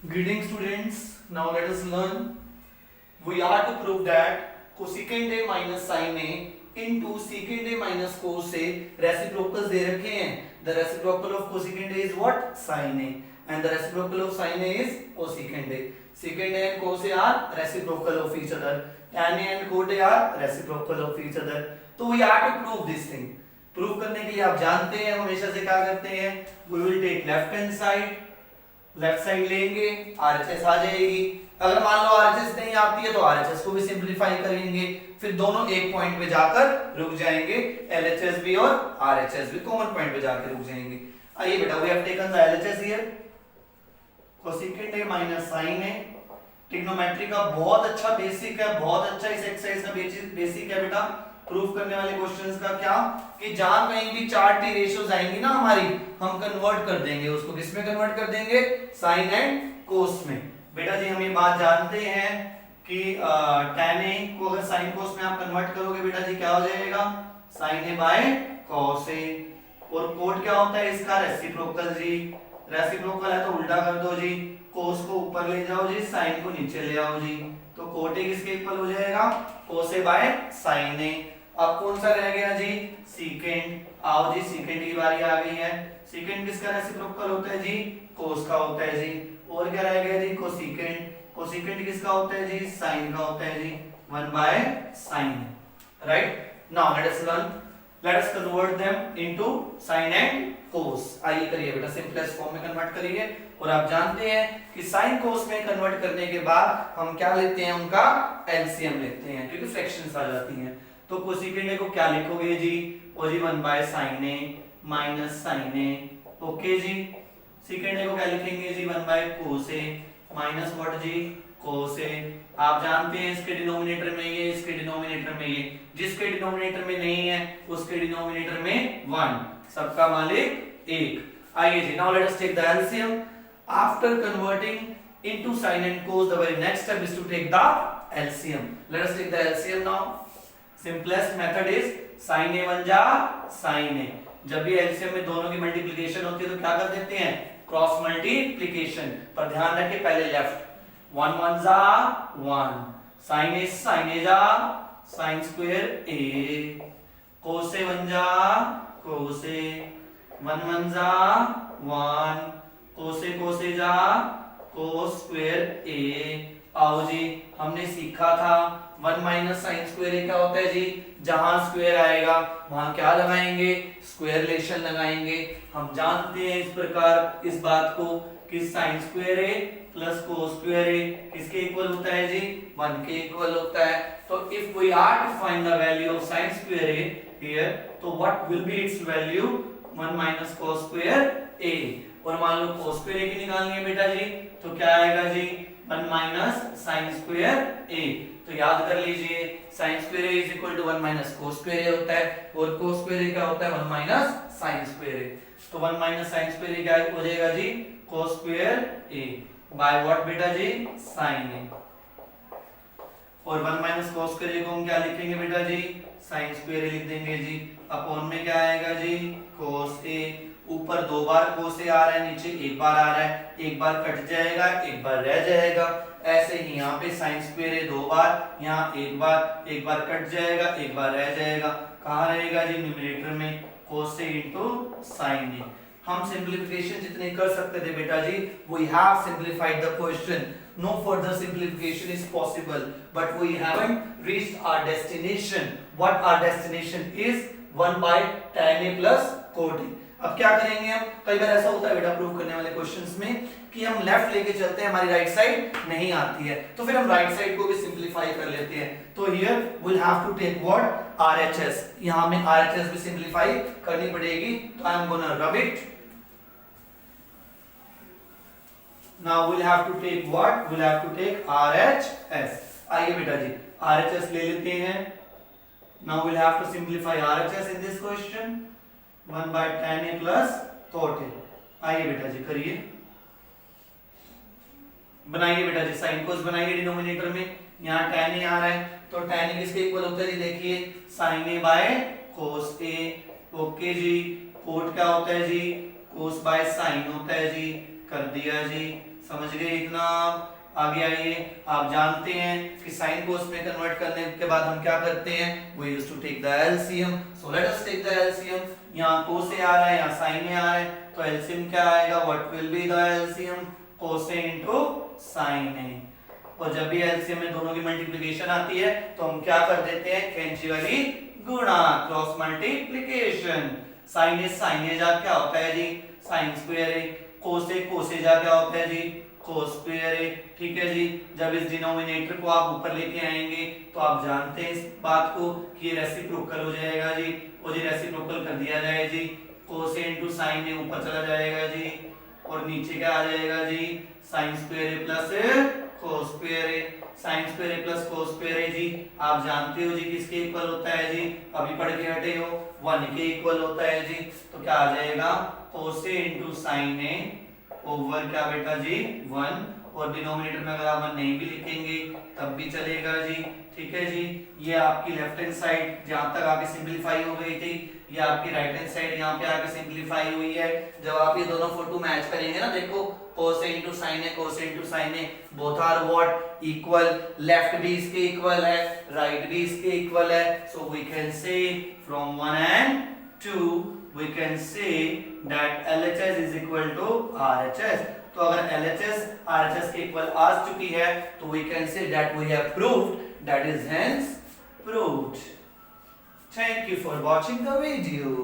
Greetings students, now let us learn. We are to prove that cosecant A minus sin A into secant A minus cos A reciprocals दे रखे हैं. The reciprocal of cosecant A is what? Sin A. And the reciprocal of sin A is cosecant A. Secant A and cos A are reciprocal of each other. Tan A and cot A are reciprocal of each other. तो we are to prove this thing. Prove करने के लिए आप जानते हैं हमेशा से क्या करते हैं, we will take left hand side, left side लेंगे, आरएचएस आ जाएगी. अगर मान लो आरएचएस नहीं आती है तो आरएचएस को भी सिंपलीफाई करेंगे, फिर दोनों एक पॉइंट पे जाकर रुक जाएंगे. एलएचएस भी और आरएचएस भी कॉमन पॉइंट पे जाकर रुक जाएंगे. आइए बेटा, we have taken the LHS here, cosecant A minus sine A. Trigonometry का बहुत अच्छा बेसिक है, बहुत अच्छा इस एक्सरसाइज का बेसिक है बेटा. प्रूफ करने वाले क्वेश्चंस का क्या कि जहां कहीं भी चार टी रेशियोज आएंगी ना हमारी, हम कन्वर्ट कर देंगे उसको. किसमें कन्वर्ट कर देंगे? साइन एंड कोस में. बेटा जी हम ये बात जानते हैं कि tan a को अगर साइन कोस में आप कन्वर्ट करोगे बेटा जी क्या हो जाएगा? Sign A by cos A. और कोट क्या होता है इसका? रेसिप्रोकल जी. रेसिप्रोकल है तो उल्टा कर दो जी, कोस को ऊपर ले जाओ जी, साइन को नीचे ले आओ जी. तो कोट ए किसके इक्वल हो जाएगा? कोस ए बाय साइन ए. अब कौन सा रह गया जी? सीकेंट. आओ जी, सीकेंट की बारी आ गई है. सीकेंट किसका रेसिप्रोकल होता है जी? कोस का होता है जी. और क्या रह गया जी? कोसेकेंट. कोसेकेंट किसका होता है जी? साइन का होता है जी. 1 by sign. Right. Now let us learn, let us convert them into sine and कोस. आइए करिए बेटा, सिंपलेस्ट फॉर्म में कन्वर्ट करिए. और आप जानते हैं कि साइन कोस में कन्वर्ट करने के बाद हम क्या लेते हैं? उनका एलसीएम लेते हैं, क्योंकि फ्रैक्शंस आ जाती हैं. तो कोसेकेंट को क्या लिखोगे जी? ओ ji 1 by sine A minus sine A. Okay ji. Secant को क्या लिखेंगे ji? 1 by cos A minus what ji? Cos A. आप जानते हैं इसके डिनोमिनेटर में ये, इसके डिनोमिनेटर में ये. जिसके डिनोमिनेटर में नहीं है उसके डिनोमिनेटर में 1. सबका मालिक 1. आइए ji, now let us take the LCM. After converting into sine and cos, the very next step is to take the LCM. Let us take the LCM now. Simplest method is sine A 1 जा sign ए. जब भी LCM में दोनों की multiplication होती है तो क्या कर देते हैं? Cross multiplication. पर ध्यान रखें पहले लेफ्ट. 1 1 जा 1, साइन ए जा साइन स्क्वायर ए, कोस ए 1 जा कोस ए, 1 1 जा 1, कोस ए जा कोस स्क्वायर ए. आओ जी, हमने सीखा था 1 माइनस साइन स्क्वायर ए क्या होता है जी? जहां स्क्वायर आएगा वहां क्या लगाएंगे? स्क्वायर रिलेशन लगाएंगे. हम जानते हैं इस प्रकार इस बात को कि साइन स्क्वायर ए प्लस कोस स्क्वायर ए किसके इक्वल होता है जी? 1 के इक्वल होता है. तो if we are to find the value of sine square A here, तो what will be its value? 1 minus cos square A. और मान लो कोस स्क्वायर ए की निकालनी है बेटा जी, तो क्या आएगा ji? 1 minus sine square A. तो याद कर लीजिए sine square A is equal to 1 minus cos square A होता है, और कोस स्क्वायर ए क्या होता है? 1 माइनस साइन स्क्वायर ए. तो 1 माइनस साइन स्क्वायर ए क्या हो जाएगा ji? Cos square A by what बेटा जी? साइन ए. और 1 माइनस कोस स्क्वायर ए को हम क्या लिखेंगे बेटा जी? साइन स्क्वायर ए लिख देंगे जी. अपॉन में क्या आएगा जी? कोस ए. ऊपर 2 बार कोस ए आ रहा है, नीचे 1 बार आ रहा है. एक बार कट जाएगा, एक बार रह जाएगा. ऐसे ही यहाँ पे साइन स्क्वायर ए 2 बार, यहाँ एक बार कट जाएगा, एक बार रह जाएगा. कहाँ रहेगा जी? न्यूमरेटर में. कोस ए इनटू साइन ए. हम सिंपलीफिकेशन जितने कर सकते थे बेटा जी, we have simplified the question. No further simplification is possible, but we haven't reached our destination. What our destination is? 1 by tan a plus cot a. अब क्या करेंगे हम? कई बार ऐसा होता है बेटा प्रूव करने वाले क्वेश्चंस में कि हम लेफ्ट लेके चलते हैं, हमारी राइट साइड नहीं आती है, तो फिर हम राइट साइड को भी सिंपलीफाई कर लेते हैं. तो here we will have to take what? RHS. यहां में आरएचएस भी सिंपलीफाई करनी पड़ेगी. तो I am gonna rub it. Now we'll have to take what? We'll have to take RHS. आइए बेटा जी RHS ले लेते हैं. Now we'll have to simplify RHS in this question. 1 by tan a plus cot a. आइए बेटा जी करिए, बनाइए बेटा जी. साइन कोस बनाइए डिनोमिनेटर में. यहाँ tan a आ रहा है तो tan a किसके इक्वल होता है जी? देखिए sine a by cos a. Okay जी. कोट क्या होता है जी? कोस बाय साइन होता है जी. कर दिया जी. समझ गए इतना? आगे आइए, आप जानते हैं कि साइन को उसमें कन्वर्ट करने के बाद हम क्या करते हैं, we used to take the LCM. So let us take the LCM. यहाँ cos से आ रहा है, यहाँ sin में आ रहा है, तो एलसीएम क्या आएगा, what will be the LCM, cos A into sin A। और जब भी एलसीएम में दोनों की मल्टीप्लिकेशन आती है तो हम क्या कर देते हैं, कैंची वाली गुणा, क्रॉस मल्टीप्लिकेशन। sin A जा क्या होता है जी, sin square A, cos A जा क्या होता है जी, cos स्क्वायर A। ठीक है जी, जब इस डिनोमिनेटर को आप ऊपर लेके आएंगे तो आप जानते हैं इस बात को कि ये रेसिप्रोकल हो जाएगा जी, और ये रेसिप्रोकल कर दिया जाए जी, cos A into sin A ऊपर चला जाएगा जी, और नीचे क्या आ जाएगा जी, sin square A plus cos square A। sin square A plus cos square A जी आप जानते हो जी किसके इक्वल होता है जी, अभी पढ़ के हटे हो, 1 के इक्वल होता है जी। तो क्या आ जाएगा, cos A into sin A over क्या बेटा जी 1, और डिनोमिनेटर में अगर आप 1 नहीं भी लिखेंगे तब भी चलेगा जी। ठीक है जी, ये आपकी लेफ्ट हैंड साइड जहां तक आके सिंपलीफाई हो गई थी, ये आपकी राइट हैंड साइड यहाँ पे आके सिंपलीफाई हुई है। जब आप ये दोनों फोटो मैच करेंगे ना, देखो cos A into sin A, cos A into sin A both are what equal, left भी इसके इक्वल है, राइट भी इसके इक्वल है। So we can say from 1 and 2 we can say that LHS is equal to RHS। तो अगर LHS RHS के equal आ चुकी है तो we can say that we have proved, that is hence proved। Thank you for watching the video।